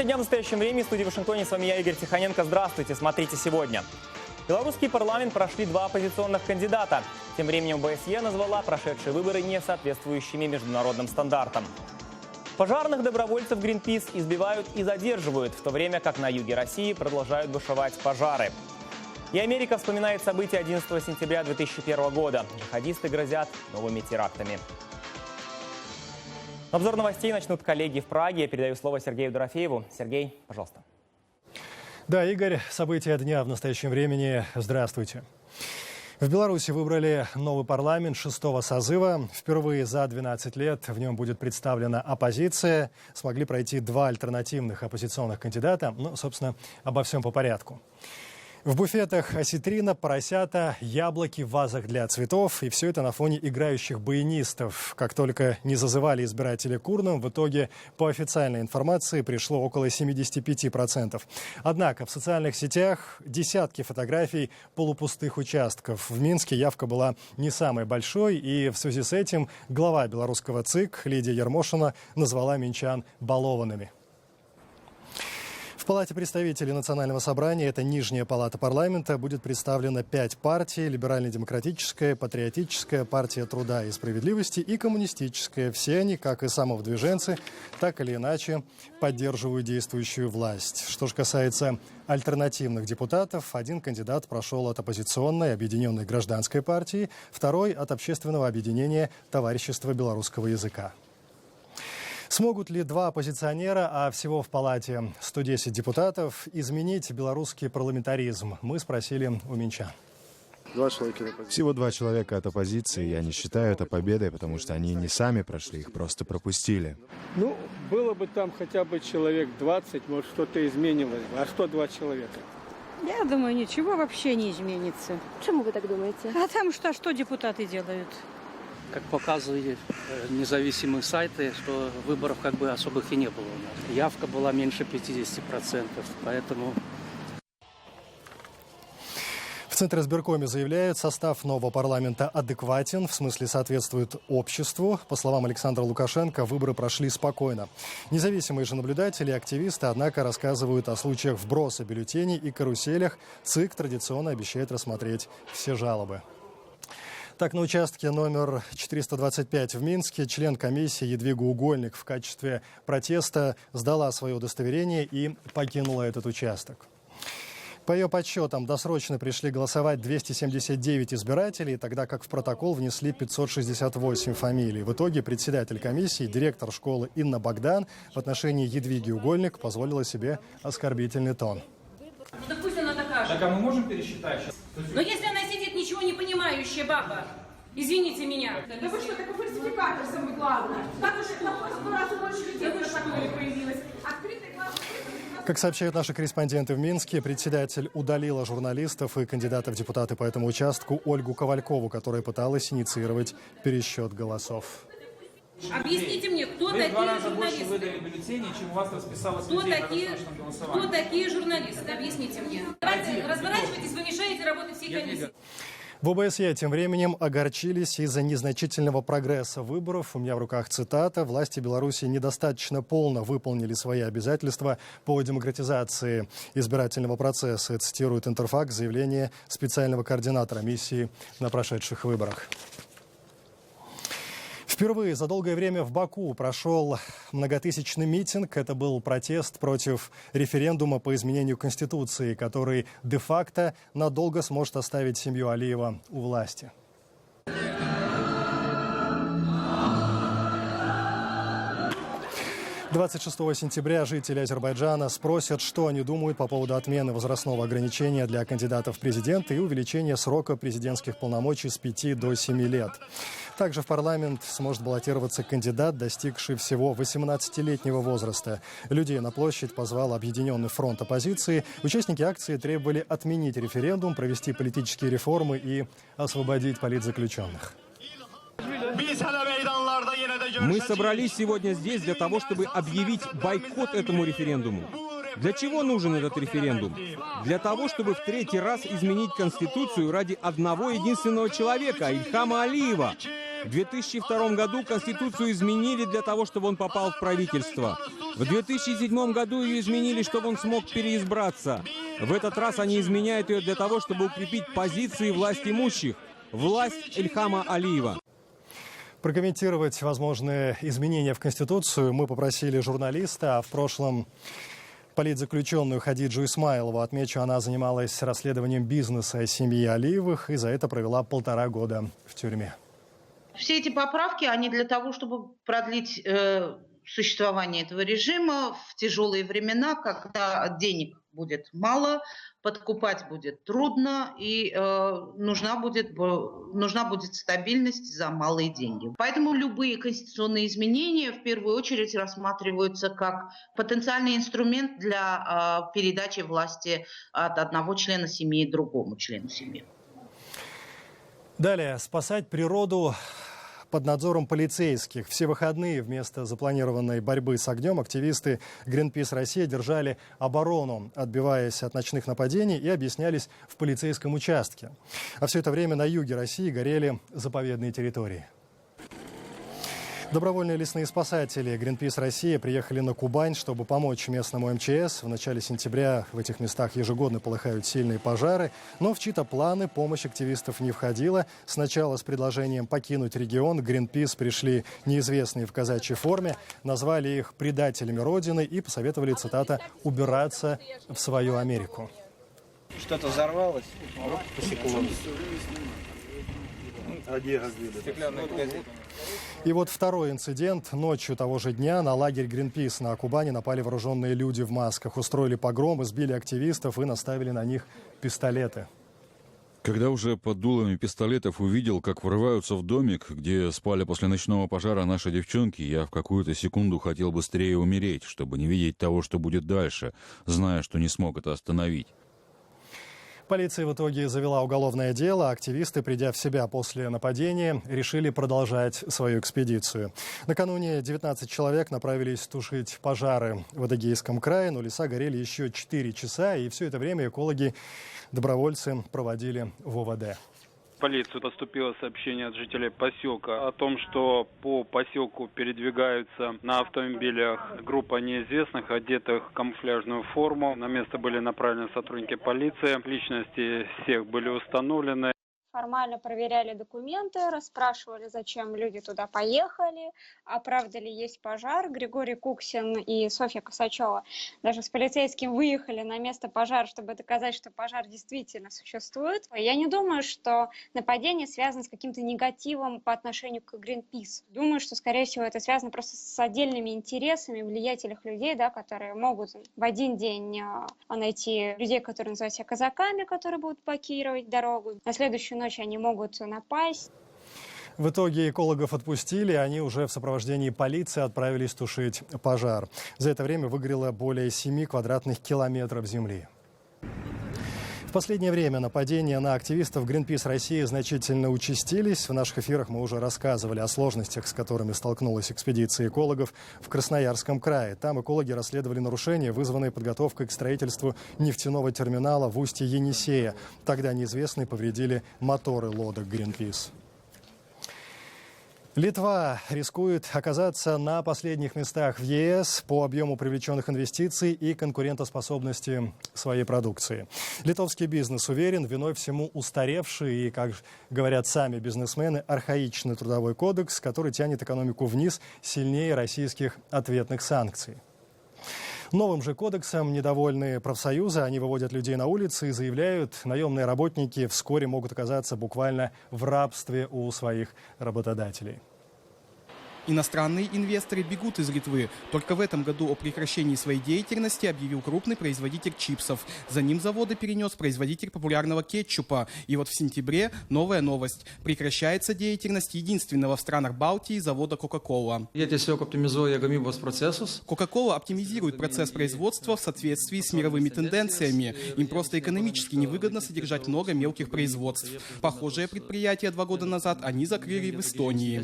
Новости дня в настоящем времени. В студии в Вашингтоне с вами я, Игорь Тихоненко. Здравствуйте, смотрите сегодня. Белорусский парламент прошли два оппозиционных кандидата. Тем временем ОБСЕ назвала прошедшие выборы несоответствующими международным стандартам. Пожарных добровольцев Greenpeace избивают и задерживают, в то время как на юге России продолжают бушевать пожары. И Америка вспоминает события 11 сентября 2001 года. Джихадисты грозят новыми терактами. Обзор новостей начнут коллеги в Праге. Я передаю слово Сергею Дорофееву. Сергей, пожалуйста. Да, Игорь, события дня в настоящем времени. Здравствуйте. В Беларуси выбрали новый парламент 6-го созыва. Впервые за 12 лет в нем будет представлена оппозиция. Смогли пройти два альтернативных оппозиционных кандидата. Ну, собственно, обо всем по порядку. В буфетах осетрина, поросята, яблоки в вазах для цветов. И все это на фоне играющих баянистов. Как только не зазывали избиратели к урнам, в итоге, по официальной информации, пришло около 75%. Однако в социальных сетях десятки фотографий полупустых участков. В Минске явка была не самой большой. И в связи с этим глава белорусского ЦИК Лидия Ермошина назвала минчан балованными. В Палате представителей Национального собрания, это нижняя палата парламента, будет представлено 5 партий: либерально-демократическая, патриотическая, партия труда и справедливости и коммунистическая. Все они, как и самовыдвиженцы, так или иначе поддерживают действующую власть. Что же касается альтернативных депутатов, один кандидат прошел от оппозиционной объединенной гражданской партии, второй от общественного объединения «Товарищество белорусского языка». Смогут ли два оппозиционера, а всего в Палате 110 депутатов, изменить белорусский парламентаризм? Мы спросили у минчан. Всего 2 человека от оппозиции. Я не считаю это победой, потому что они не сами прошли, их просто пропустили. Ну, было бы там хотя бы человек 20, может, что-то изменилось бы. А что 2 человека? Я думаю, ничего вообще не изменится. Почему вы так думаете? А там что депутаты делают? Как показывают независимые сайты, что выборов как бы особых и не было у нас. Явка была меньше 50%, поэтому... В Центризбиркоме заявляют, состав нового парламента адекватен, в смысле соответствует обществу. По словам Александра Лукашенко, выборы прошли спокойно. Независимые же наблюдатели и активисты, однако, рассказывают о случаях вброса бюллетеней и каруселях. ЦИК традиционно обещает рассмотреть все жалобы. Так, на участке номер 425 в Минске член комиссии Едвига Угольник в качестве протеста сдала свое удостоверение и покинула этот участок. По ее подсчетам, досрочно пришли голосовать 279 избирателей, тогда как в протокол внесли 568 фамилий. В итоге председатель комиссии, директор школы Инна Богдан в отношении Едвиги Угольник позволила себе оскорбительный тон. Ну, пусть она докажет. Так, а мы можем пересчитать? Но если она сидит ничего не понимающая баба, извините меня. Да вы что, такой фальсификатор, самое главное. Так уж в 100 раз больше людей появилось. Как сообщают наши корреспонденты в Минске, председатель удалила журналистов и кандидата в депутаты по этому участку Ольгу Ковалькову, которая пыталась инициировать пересчет голосов. Объясните мне, кто такие журналисты? Выдали бюллетени, чем у вас расписалось Кто такие журналисты? Объясните мне. Давайте, разворачивайтесь, вы мешаете работать всей комиссии. В ОБСЕ тем временем огорчились из-за незначительного прогресса выборов. У меня в руках цитата. Власти Беларуси недостаточно полно выполнили свои обязательства по демократизации избирательного процесса. Цитирует Интерфакс заявление специального координатора миссии на прошедших выборах. Впервые за долгое время в Баку прошел многотысячный митинг. Это был протест против референдума по изменению Конституции, который де-факто надолго сможет оставить семью Алиева у власти. 26 сентября жители Азербайджана спросят, что они думают по поводу отмены возрастного ограничения для кандидатов в президенты и увеличения срока президентских полномочий с 5 до 7 лет. Также в парламент сможет баллотироваться кандидат, достигший всего 18-летнего возраста. Людей на площадь позвал Объединенный фронт оппозиции. Участники акции требовали отменить референдум, провести политические реформы и освободить политзаключенных. Мы собрались сегодня здесь для того, чтобы объявить бойкот этому референдуму. Для чего нужен этот референдум? Для того, чтобы в 3-й раз изменить Конституцию ради одного единственного человека, Ильхама Алиева. В 2002 году Конституцию изменили для того, чтобы он попал в правительство. В 2007 году ее изменили, чтобы он смог переизбраться. В этот раз они изменяют ее для того, чтобы укрепить позиции власть имущих, власть Ильхама Алиева. Прокомментировать возможные изменения в Конституцию мы попросили журналиста, а в прошлом политзаключенную Хадиджу Исмаилову. Отмечу, она занималась расследованием бизнеса семьи Алиевых и за это провела 1,5 года в тюрьме. Все эти поправки, они для того, чтобы продлить существование этого режима в тяжелые времена, когда денег будет мало, подкупать будет трудно и нужна будет стабильность за малые деньги. Поэтому любые конституционные изменения в первую очередь рассматриваются как потенциальный инструмент для передачи власти от одного члена семьи другому члену семьи. Далее. Спасать природу под надзором полицейских. Все выходные вместо запланированной борьбы с огнем активисты Greenpeace Россия держали оборону, отбиваясь от ночных нападений, и объяснялись в полицейском участке. А все это время на юге России горели заповедные территории. Добровольные лесные спасатели Greenpeace Россия приехали на Кубань, чтобы помочь местному МЧС. В начале сентября в этих местах ежегодно полыхают сильные пожары, но в чьи-то планы помощь активистов не входила. Сначала с предложением покинуть регион Greenpeace пришли неизвестные в казачьей форме, назвали их предателями Родины и посоветовали, цитата, «убираться в свою Америку». Что-то взорвалось, посекло. И вот второй инцидент. Ночью того же дня на лагерь Greenpeace на Кубани напали вооруженные люди в масках. Устроили погром, избили активистов и наставили на них пистолеты. Когда уже под дулами пистолетов увидел, как врываются в домик, где спали после ночного пожара наши девчонки, я в какую-то секунду хотел быстрее умереть, чтобы не видеть того, что будет дальше, зная, что не смог это остановить. Полиция в итоге завела уголовное дело. Активисты, придя в себя после нападения, решили продолжать свою экспедицию. Накануне 19 человек направились тушить пожары в Адыгейском крае, но леса горели еще 4 часа, и все это время экологи-добровольцы проводили в ОВД. В полицию поступило сообщение от жителей поселка о том, что по поселку передвигаются на автомобилях группа неизвестных, одетых в камуфляжную форму. На место были направлены сотрудники полиции. Личности всех были установлены. Формально проверяли документы, расспрашивали, зачем люди туда поехали, а правда ли есть пожар. Григорий Куксин и Софья Косачева даже с полицейским выехали на место пожара, чтобы доказать, что пожар действительно существует. Я не думаю, что нападение связано с каким-то негативом по отношению к Greenpeace. Думаю, что, скорее всего, это связано просто с отдельными интересами влиятельных людей, да, которые могут в один день найти людей, которые называют себя казаками, которые будут блокировать дорогу. На следующую ночь они могут напасть. В итоге экологов отпустили, они уже в сопровождении полиции отправились тушить пожар. За это время выгорело более 7 квадратных километров земли. В последнее время нападения на активистов Greenpeace России значительно участились. В наших эфирах мы уже рассказывали о сложностях, с которыми столкнулась экспедиция экологов в Красноярском крае. Там экологи расследовали нарушения, вызванные подготовкой к строительству нефтяного терминала в устье Енисея. Тогда неизвестные повредили моторы лодок Greenpeace. Литва рискует оказаться на последних местах в ЕС по объему привлеченных инвестиций и конкурентоспособности своей продукции. Литовский бизнес уверен, виной всему устаревший и, как говорят сами бизнесмены, архаичный трудовой кодекс, который тянет экономику вниз сильнее российских ответных санкций. Новым же кодексом недовольны профсоюзы. Они выводят людей на улицы и заявляют, наемные работники вскоре могут оказаться буквально в рабстве у своих работодателей. Иностранные инвесторы бегут из Литвы. Только в этом году о прекращении своей деятельности объявил крупный производитель чипсов. За ним заводы перенес производитель популярного кетчупа. И вот в сентябре новая новость. Прекращается деятельность единственного в странах Балтии завода Coca-Cola. Coca-Cola оптимизирует процесс производства в соответствии с мировыми тенденциями. Им просто экономически невыгодно содержать много мелких производств. Похожее предприятие 2 года назад они закрыли в Эстонии.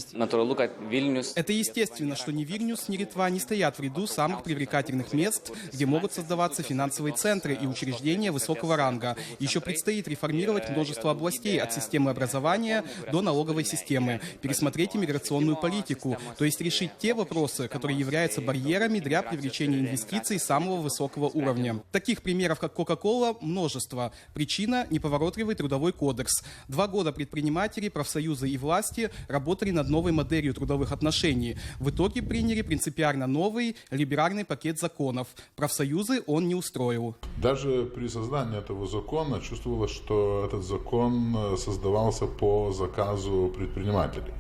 Это естественно, что ни Вильнюс, ни Литва не стоят в ряду самых привлекательных мест, где могут создаваться финансовые центры и учреждения высокого ранга. Еще предстоит реформировать множество областей от системы образования до налоговой системы, пересмотреть иммиграционную политику, то есть решить те вопросы, которые являются барьерами для привлечения инвестиций самого высокого уровня. Таких примеров, как Coca-Cola, множество. Причина – неповоротливый трудовой кодекс. 2 года предприниматели, профсоюзы и власти работали над новой моделью трудовых отношений. В итоге приняли принципиально новый либеральный пакет законов. Профсоюзы он не устроил. Даже при создании этого закона чувствовалось, что этот закон создавался по заказу предпринимателей.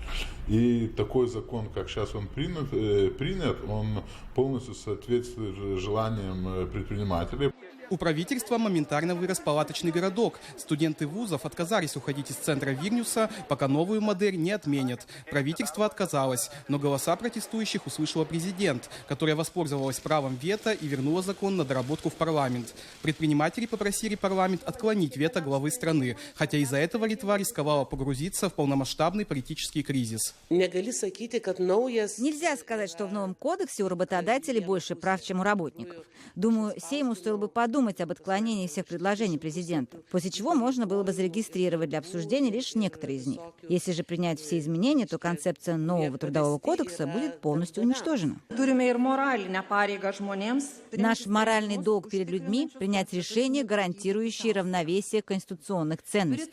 И такой закон, как сейчас он принят, он полностью соответствует желаниям предпринимателей. У правительства моментально вырос палаточный городок. Студенты вузов отказались уходить из центра Вильнюса, пока новую модель не отменят. Правительство отказалось, но голоса протестующих услышала президент, которая воспользовалась правом вето и вернула закон на доработку в парламент. Предприниматели попросили парламент отклонить вето главы страны, хотя из-за этого Литва рисковала погрузиться в полномасштабный политический кризис. Нельзя сказать, что в новом кодексе у работодателей больше прав, чем у работников. Думаю, Сейму стоило бы подумать об отклонении всех предложений президента, после чего можно было бы зарегистрировать для обсуждения лишь некоторые из них. Если же принять все изменения, то концепция нового трудового кодекса будет полностью уничтожена. Наш моральный долг перед людьми – принять решения, гарантирующие равновесие конституционных ценностей.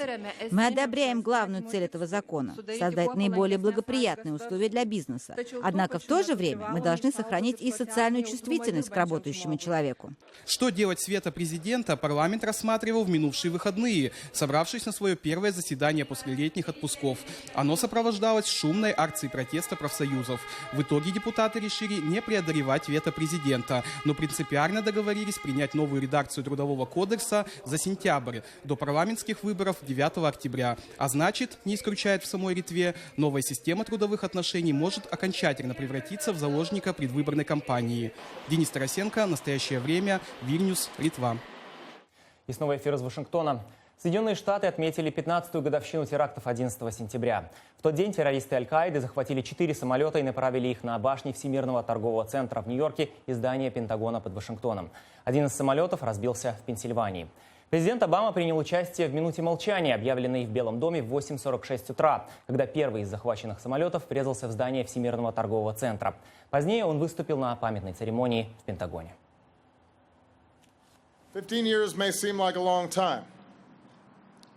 Мы одобряем главную цель этого закона – создать наиболее благоприятные условия для бизнеса. Однако в то же время мы должны сохранить и социальную чувствительность к работающему человеку. Что делать с вето президента, парламент рассматривал в минувшие выходные, собравшись на свое первое заседание после летних отпусков. Оно сопровождалось шумной акцией протеста профсоюзов. В итоге депутаты решили не преодолевать вето президента, но принципиально договорились принять новую редакцию Трудового кодекса за сентябрь, до парламентских выборов 9 октября. А значит, не исключает в самой Литве, новая система трудовых отношений может окончательно превратиться в заложника предвыборной кампании. Денис Тарасенко, «Настоящее время», Вильнюс, Литва. И снова эфир из Вашингтона. Соединенные Штаты отметили 15-ю годовщину терактов 11 сентября. В тот день террористы Аль-Каиды захватили 4 самолета и направили их на башни Всемирного торгового центра в Нью-Йорке и здание Пентагона под Вашингтоном. Один из самолетов разбился в Пенсильвании. Президент Обама принял участие в минуте молчания, объявленной в Белом доме в 8:46 утра, когда первый из захваченных самолетов врезался в здание Всемирного торгового центра. Позднее он выступил на памятной церемонии в Пентагоне. 15 years may seem like a long time,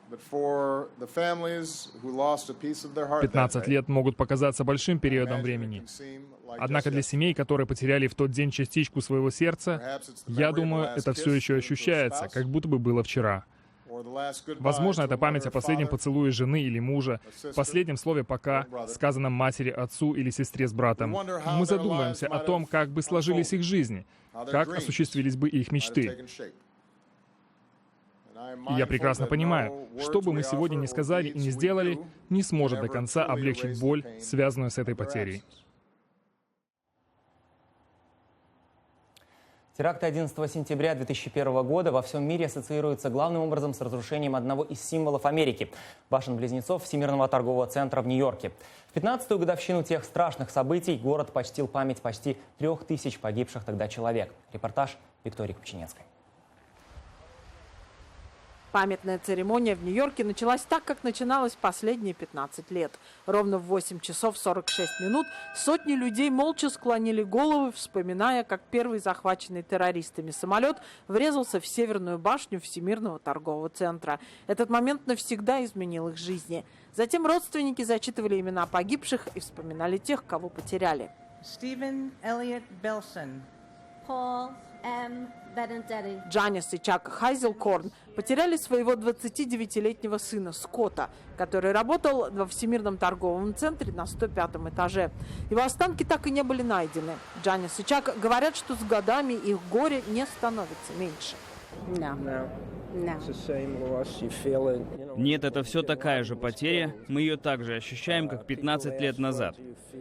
but for the families who lost a piece of their heart. 15 лет могут показаться большим периодом времени. Однако для семей, которые потеряли в тот день частичку своего сердца, я думаю, это все еще ощущается, как будто бы было вчера. Возможно, это память о последнем поцелуе жены или мужа, последнем слове «пока», сказанном матери, отцу или сестре с братом. Мы задумаемся о том, как бы сложились их жизни, как осуществились бы их мечты. И я прекрасно понимаю, что бы мы сегодня ни сказали и не сделали, не сможет до конца облегчить боль, связанную с этой потерей. Теракты 11 сентября 2001 года во всем мире ассоциируются главным образом с разрушением одного из символов Америки – башен-близнецов Всемирного торгового центра в Нью-Йорке. В 15-ю годовщину тех страшных событий город почтил память почти 3000 погибших тогда человек. Репортаж Виктории Купчинецкой. Памятная церемония в Нью-Йорке началась так, как начиналась последние 15 лет. Ровно в 8 часов 46 минут сотни людей молча склонили головы, вспоминая, как первый захваченный террористами самолет врезался в северную башню Всемирного торгового центра. Этот момент навсегда изменил их жизни. Затем родственники зачитывали имена погибших и вспоминали тех, кого потеряли. Стивен Эллиот Белсон, Пол М. Бенедетти. Джанис и Чак Хайзелкорн потеряли своего 29-летнего сына Скотта, который работал во Всемирном торговом центре на 105-м этаже. Его останки так и не были найдены. Джанис и Чак говорят, что с годами их горе не становится меньше. Нет, это все такая же потеря. Мы ее также ощущаем, как 15 лет назад.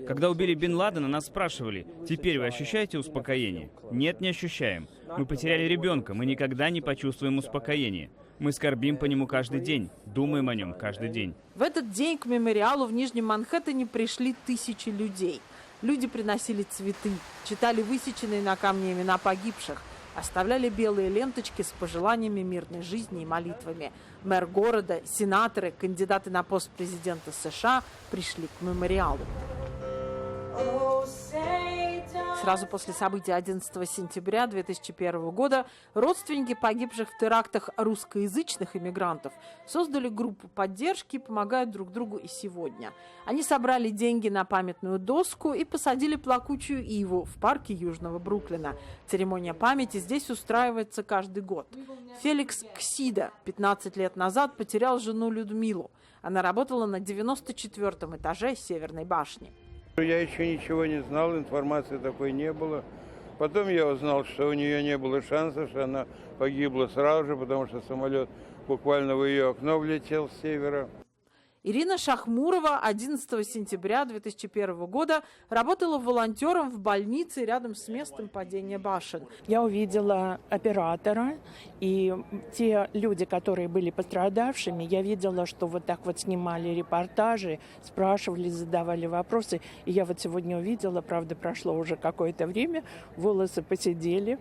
Когда убили Бен Ладена, нас спрашивали: теперь вы ощущаете успокоение? Нет, не ощущаем. Мы потеряли ребенка, мы никогда не почувствуем успокоения. Мы скорбим по нему каждый день, думаем о нем каждый день. В этот день к мемориалу в Нижнем Манхэттене пришли тысячи людей. Люди приносили цветы, читали высеченные на камне имена погибших, оставляли белые ленточки с пожеланиями мирной жизни и молитвами. Мэр города, сенаторы, кандидаты на пост президента США пришли к мемориалу. Сразу после событий 11 сентября 2001 года родственники погибших в терактах русскоязычных иммигрантов создали группу поддержки и помогают друг другу и сегодня. Они собрали деньги на памятную доску и посадили плакучую иву в парке Южного Бруклина. Церемония памяти здесь устраивается каждый год. Феликс Ксида 15 лет назад потерял жену Людмилу. Она работала на 94-м этаже Северной башни. Я еще ничего не знал, информации такой не было. Потом я узнал, что у нее не было шансов, что она погибла сразу же, потому что самолет буквально в ее окно влетел с севера. Ирина Шахмурова 11 сентября 2001 года работала волонтером в больнице рядом с местом падения башен. Я увидела оператора, и те люди, которые были пострадавшими, я видела, что вот так вот снимали репортажи, спрашивали, задавали вопросы. И я вот сегодня увидела, правда, прошло уже какое-то время, волосы посидели,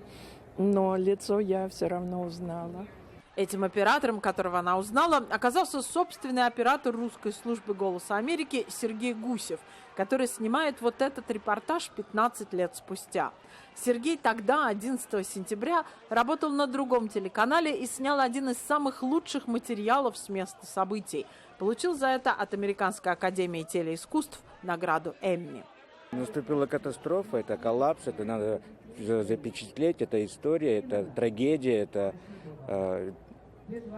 но лицо я все равно узнала. Этим оператором, которого она узнала, оказался собственный оператор русской службы «Голоса Америки» Сергей Гусев, который снимает вот этот репортаж 15 лет спустя. Сергей тогда, 11 сентября, работал на другом телеканале и снял один из самых лучших материалов с места событий. Получил за это от Американской академии телеискусств награду Эмми. Наступила катастрофа, это коллапс, это надо запечатлеть, это история, это трагедия, это...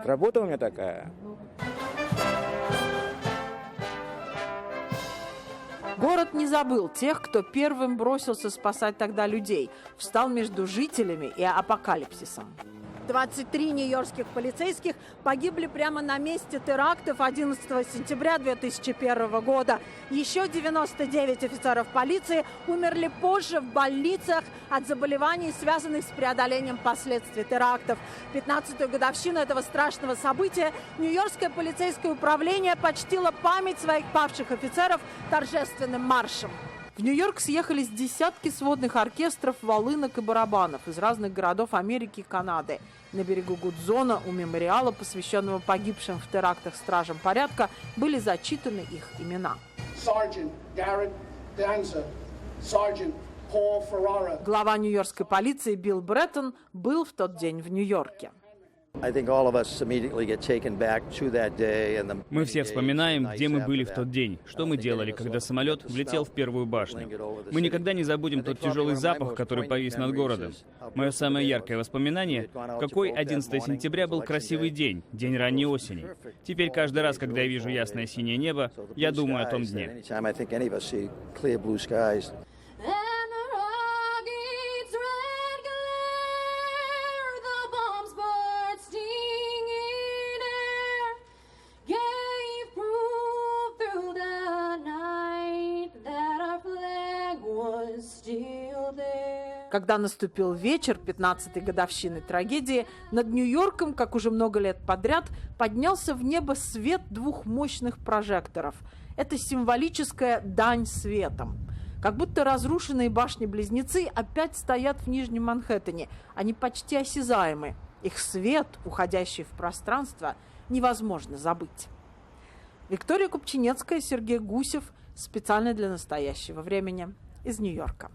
Работа у меня такая. Город не забыл тех, кто первым бросился спасать тогда людей, встал между жителями и апокалипсисом. 23 нью-йоркских полицейских погибли прямо на месте терактов 11 сентября 2001 года. Еще 99 офицеров полиции умерли позже в больницах от заболеваний, связанных с преодолением последствий терактов. 15-ю годовщину этого страшного события Нью-Йоркское полицейское управление почтило память своих павших офицеров торжественным маршем. В Нью-Йорк съехались десятки сводных оркестров, волынок и барабанов из разных городов Америки и Канады. На берегу Гудзона у мемориала, посвященного погибшим в терактах стражам порядка, были зачитаны их имена. Глава нью-йоркской полиции Билл Бреттон был в тот день в Нью-Йорке. Мы все вспоминаем, где мы были в тот день, что мы делали, когда самолет влетел в первую башню. Мы никогда не забудем тот тяжелый запах, который повис над городом. Мое самое яркое воспоминание, какой 11 сентября был красивый день, день ранней осени. Теперь каждый раз, когда я вижу ясное синее небо, я думаю о том дне. Когда наступил вечер 15-й годовщины трагедии, над Нью-Йорком, как уже много лет подряд, поднялся в небо свет двух мощных прожекторов. Это символическая дань светом. Как будто разрушенные башни-близнецы опять стоят в Нижнем Манхэттене. Они почти осязаемы. Их свет, уходящий в пространство, невозможно забыть. Виктория Купчинецкая, Сергей Гусев. Специально для настоящего времени. Из Нью-Йорка.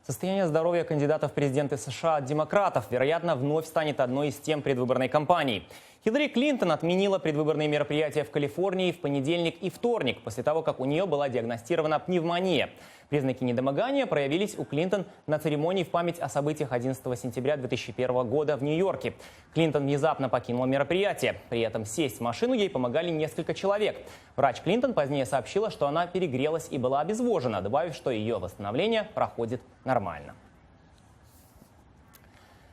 Состояние здоровья кандидатов в президенты США от демократов, вероятно, вновь станет одной из тем предвыборной кампании. Хиллари Клинтон отменила предвыборные мероприятия в Калифорнии в понедельник и вторник, после того, как у нее была диагностирована пневмония. Признаки недомогания проявились у Клинтон на церемонии в память о событиях 11 сентября 2001 года в Нью-Йорке. Клинтон внезапно покинула мероприятие. При этом сесть в машину ей помогали несколько человек. Врач Клинтон позднее сообщила, что она перегрелась и была обезвожена, добавив, что ее восстановление проходит нормально.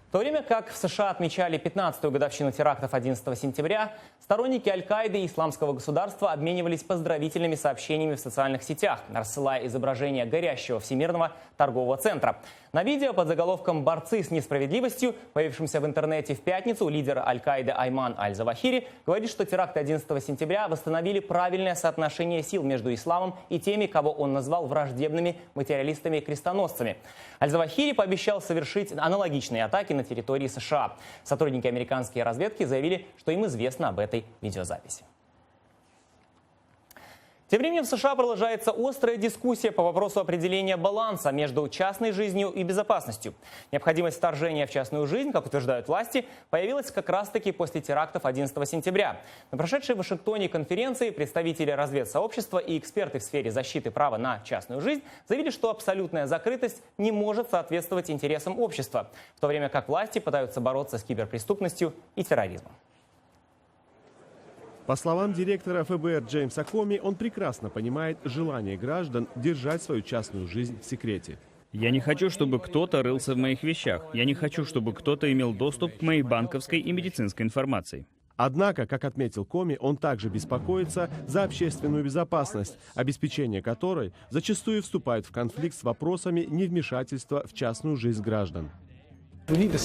В то время как в США отмечали 15-ю годовщину терактов 11 сентября, сторонники Аль-Каиды и Исламского государства обменивались поздравительными сообщениями в социальных сетях, рассылая изображения горящего Всемирного торгового центра. На видео под заголовком «Борцы с несправедливостью», появившемся в интернете в пятницу, лидер Аль-Каиды Айман Аль-Завахири говорит, что теракты 11 сентября восстановили правильное соотношение сил между исламом и теми, кого он назвал враждебными материалистами и крестоносцами. Аль-Завахири пообещал совершить аналогичные атаки на территории США. Сотрудники американской разведки заявили, что им известно об этой видеозаписи. Тем временем в США продолжается острая дискуссия по вопросу определения баланса между частной жизнью и безопасностью. Необходимость вторжения в частную жизнь, как утверждают власти, появилась как раз-таки после терактов 11 сентября. На прошедшей в Вашингтоне конференции представители разведсообщества и эксперты в сфере защиты права на частную жизнь заявили, что абсолютная закрытость не может соответствовать интересам общества, в то время как власти пытаются бороться с киберпреступностью и терроризмом. По словам директора ФБР Джеймса Коми, он прекрасно понимает желание граждан держать свою частную жизнь в секрете. Я не хочу, чтобы кто-то рылся в моих вещах. Я не хочу, чтобы кто-то имел доступ к моей банковской и медицинской информации. Однако, как отметил Коми, он также беспокоится за общественную безопасность, обеспечение которой зачастую вступает в конфликт с вопросами невмешательства в частную жизнь граждан.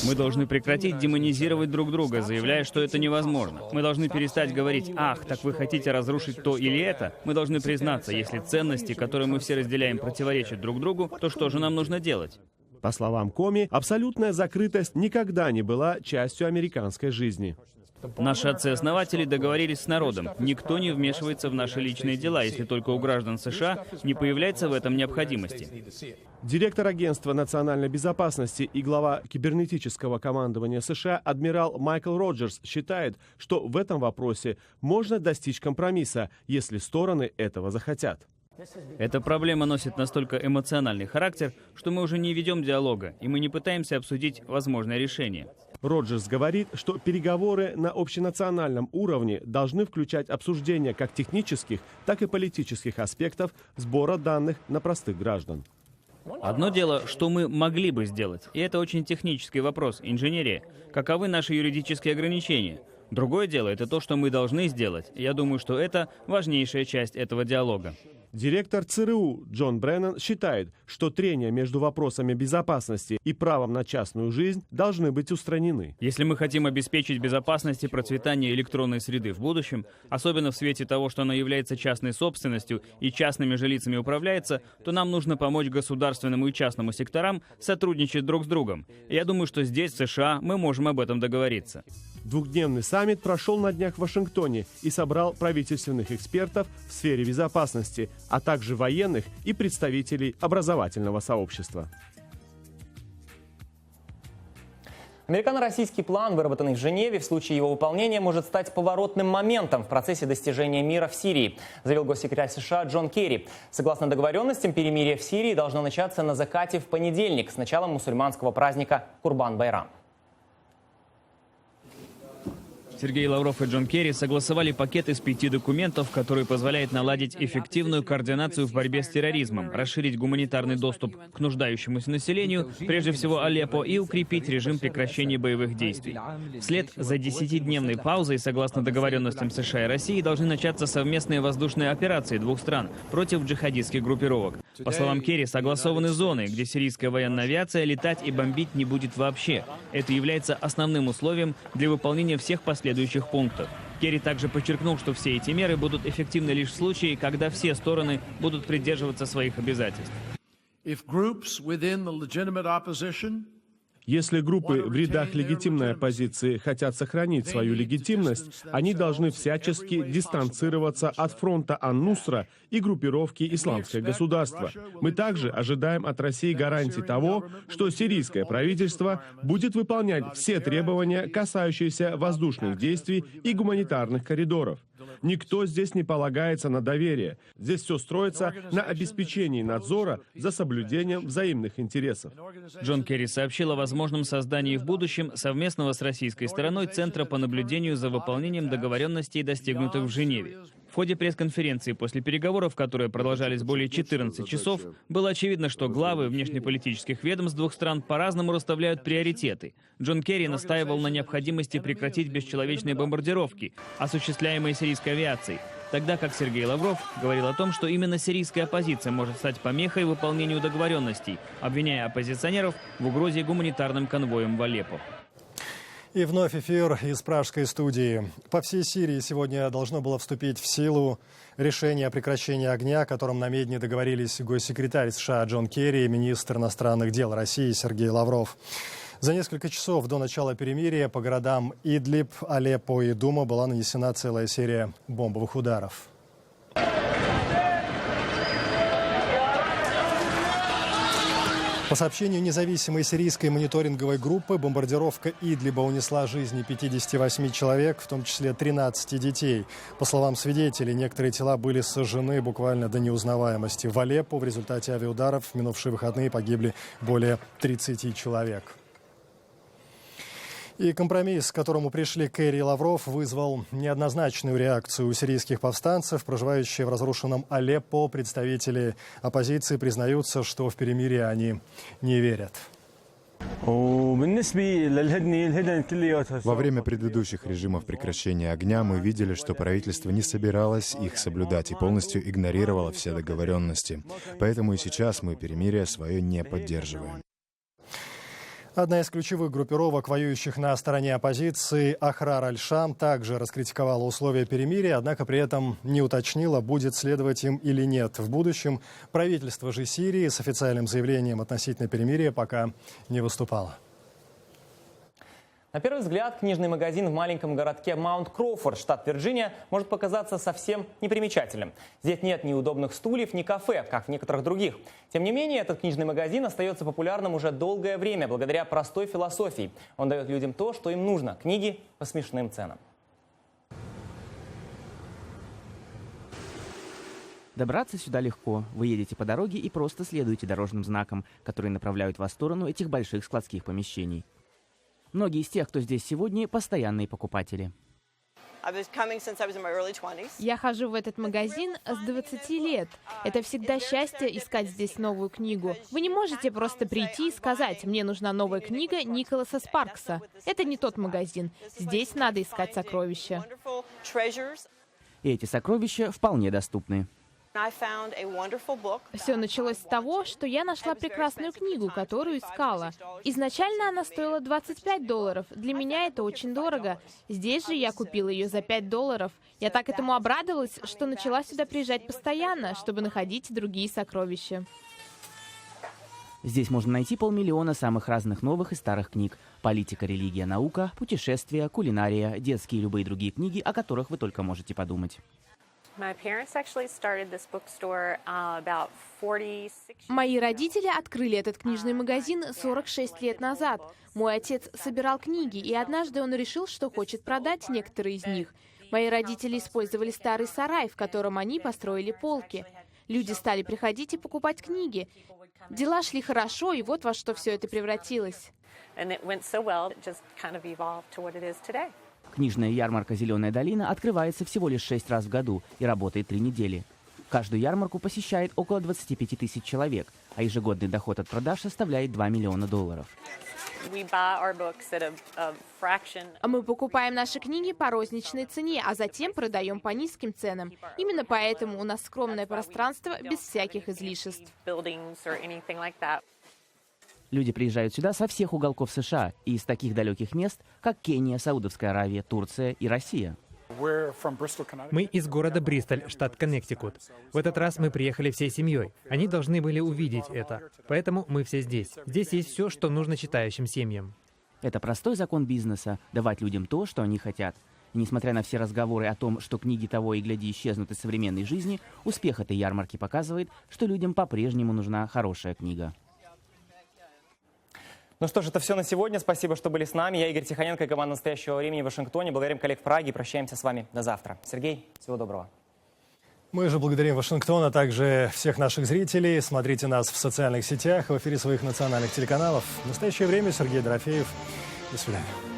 Мы должны прекратить демонизировать друг друга, заявляя, что это невозможно. Мы должны перестать говорить: «Ах, так вы хотите разрушить то или это?» Мы должны признаться, если ценности, которые мы все разделяем, противоречат друг другу, то что же нам нужно делать? По словам Коми, абсолютная закрытость никогда не была частью американской жизни. Наши отцы-основатели договорились с народом. Никто не вмешивается в наши личные дела, если только у граждан США не появляется в этом необходимости. Директор Агентства национальной безопасности и глава кибернетического командования США адмирал Майкл Роджерс считает, что в этом вопросе можно достичь компромисса, если стороны этого захотят. Эта проблема носит настолько эмоциональный характер, что мы уже не ведем диалога, и мы не пытаемся обсудить возможное решение. Роджерс говорит, что переговоры на общенациональном уровне должны включать обсуждение как технических, так и политических аспектов сбора данных на простых граждан. Одно дело, что мы могли бы сделать, и это очень технический вопрос, инженерия. Каковы наши юридические ограничения? Другое дело — это то, что мы должны сделать. Я думаю, что это важнейшая часть этого диалога. Директор ЦРУ Джон Бреннан считает, что трения между вопросами безопасности и правом на частную жизнь должны быть устранены. Если мы хотим обеспечить безопасность и процветание электронной среды в будущем, особенно в свете того, что она является частной собственностью и частными же лицами управляется, то нам нужно помочь государственному и частному секторам сотрудничать друг с другом. И я думаю, что здесь, в США, мы можем об этом договориться. Двухдневный саммит прошел на днях в Вашингтоне и собрал правительственных экспертов в сфере безопасности, а также военных и представителей образовательного сообщества. Американо-российский план, выработанный в Женеве, в случае его выполнения может стать поворотным моментом в процессе достижения мира в Сирии, заявил госсекретарь США Джон Керри. Согласно договоренностям, перемирие в Сирии должно начаться на закате в понедельник с началом мусульманского праздника Курбан-Байрам. Сергей Лавров и Джон Керри согласовали пакет из 5 документов, который позволяет наладить эффективную координацию в борьбе с терроризмом, расширить гуманитарный доступ к нуждающемуся населению, прежде всего Алеппо, и укрепить режим прекращения боевых действий. Вслед за 10-дневной паузой, согласно договоренностям США и России, должны начаться совместные воздушные операции двух стран против джихадистских группировок. По словам Керри, согласованы зоны, где сирийская военная авиация летать и бомбить не будет вообще. Это является основным условием для выполнения всех последующих пунктов. Керри также подчеркнул, что все эти меры будут эффективны лишь в случае, когда все стороны будут придерживаться своих обязательств. Если группы в рядах легитимной оппозиции хотят сохранить свою легитимность, они должны всячески дистанцироваться от фронта Ан-Нусра и группировки «Исламское государство». Мы также ожидаем от России гарантий того, что сирийское правительство будет выполнять все требования, касающиеся воздушных действий и гуманитарных коридоров. Никто здесь не полагается на доверие. Здесь все строится на обеспечении надзора за соблюдением взаимных интересов. Джон Керри сообщил о возможном создании в будущем совместного с российской стороной Центра по наблюдению за выполнением договоренностей, достигнутых в Женеве. В ходе пресс-конференции после переговоров, которые продолжались более 14 часов, было очевидно, что главы внешнеполитических ведомств двух стран по-разному расставляют приоритеты. Джон Керри настаивал на необходимости прекратить бесчеловечные бомбардировки, осуществляемые сирийской авиацией, тогда как Сергей Лавров говорил о том, что именно сирийская оппозиция может стать помехой выполнению договоренностей, обвиняя оппозиционеров в угрозе гуманитарным конвоем в Алеппо. И вновь эфир из пражской студии. По всей Сирии сегодня должно было вступить в силу решение о прекращении огня, о котором на Медне договорились госсекретарь США Джон Керри и министр иностранных дел России Сергей Лавров. За несколько часов до начала перемирия по городам Идлиб, Алеппо и Дума была нанесена целая серия бомбовых ударов. По сообщению независимой сирийской мониторинговой группы, бомбардировка Идлиба унесла жизни 58 человек, в том числе 13 детей. По словам свидетелей, некоторые тела были сожжены буквально до неузнаваемости. В Алеппо в результате авиаударов в минувшие выходные погибли более 30 человек. И компромисс, к которому пришли Керри и Лавров, вызвал неоднозначную реакцию у сирийских повстанцев. Проживающие в разрушенном Алеппо представители оппозиции признаются, что в перемирие они не верят. Во время предыдущих режимов прекращения огня мы видели, что правительство не собиралось их соблюдать и полностью игнорировало все договоренности. Поэтому и сейчас мы перемирие свое не поддерживаем. Одна из ключевых группировок, воюющих на стороне оппозиции, Ахрар Аль-Шам, также раскритиковала условия перемирия, однако при этом не уточнила, будет следовать им или нет в будущем. Правительство же Сирии с официальным заявлением относительно перемирия пока не выступало. На первый взгляд, книжный магазин в маленьком городке Маунт-Кроуфорд, штат Вирджиния, может показаться совсем непримечательным. Здесь нет ни удобных стульев, ни кафе, как в некоторых других. Тем не менее, этот книжный магазин остается популярным уже долгое время благодаря простой философии. Он дает людям то, что им нужно – книги по смешным ценам. Добраться сюда легко. Вы едете по дороге и просто следуете дорожным знакам, которые направляют вас в сторону этих больших складских помещений. Многие из тех, кто здесь сегодня, постоянные покупатели. Я хожу в этот магазин с 20 лет. Это всегда счастье искать здесь новую книгу. Вы не можете просто прийти и сказать: «Мне нужна новая книга Николаса Спаркса». Это не тот магазин. Здесь надо искать сокровища. И эти сокровища вполне доступны. Все началось с того, что я нашла прекрасную книгу, которую искала. Изначально она стоила $25. Для меня это очень дорого. Здесь же я купила ее за $5. Я так этому обрадовалась, что начала сюда приезжать постоянно, чтобы находить другие сокровища. Здесь можно найти 500 000 самых разных новых и старых книг. Политика, религия, наука, путешествия, кулинария, детские и любые другие книги, о которых вы только можете подумать. Мои родители открыли этот книжный магазин 46 лет назад. Мой отец собирал книги, и однажды он решил, что хочет продать некоторые из них. Мои родители использовали старый сарай, в котором они построили полки. Люди стали приходить и покупать книги. Дела шли хорошо, и вот во что все это превратилось. Книжная ярмарка «Зеленая долина» открывается всего лишь 6 раз в году и работает 3 недели. Каждую ярмарку посещает около 25 000 человек, а ежегодный доход от продаж составляет $2 миллиона. Мы покупаем наши книги по розничной цене, а затем продаем по низким ценам. Именно поэтому у нас скромное пространство без всяких излишеств. Люди приезжают сюда со всех уголков США и из таких далеких мест, как Кения, Саудовская Аравия, Турция и Россия. Мы из города Бристоль, штат Коннектикут. В этот раз мы приехали всей семьей. Они должны были увидеть это. Поэтому мы все здесь. Здесь есть все, что нужно читающим семьям. Это простой закон бизнеса – давать людям то, что они хотят. И несмотря на все разговоры о том, что книги того и гляди исчезнут из современной жизни, успех этой ярмарки показывает, что людям по-прежнему нужна хорошая книга. Ну что ж, это все на сегодня. Спасибо, что были с нами. Я Игорь Тихоненко и команда «Настоящего времени» в Вашингтоне. Благодарим коллег в Праге. Прощаемся с вами до завтра. Сергей, всего доброго. Мы же благодарим Вашингтон, а также всех наших зрителей. Смотрите нас в социальных сетях, в эфире своих национальных телеканалов. В настоящее время Сергей Дорофеев. До свидания.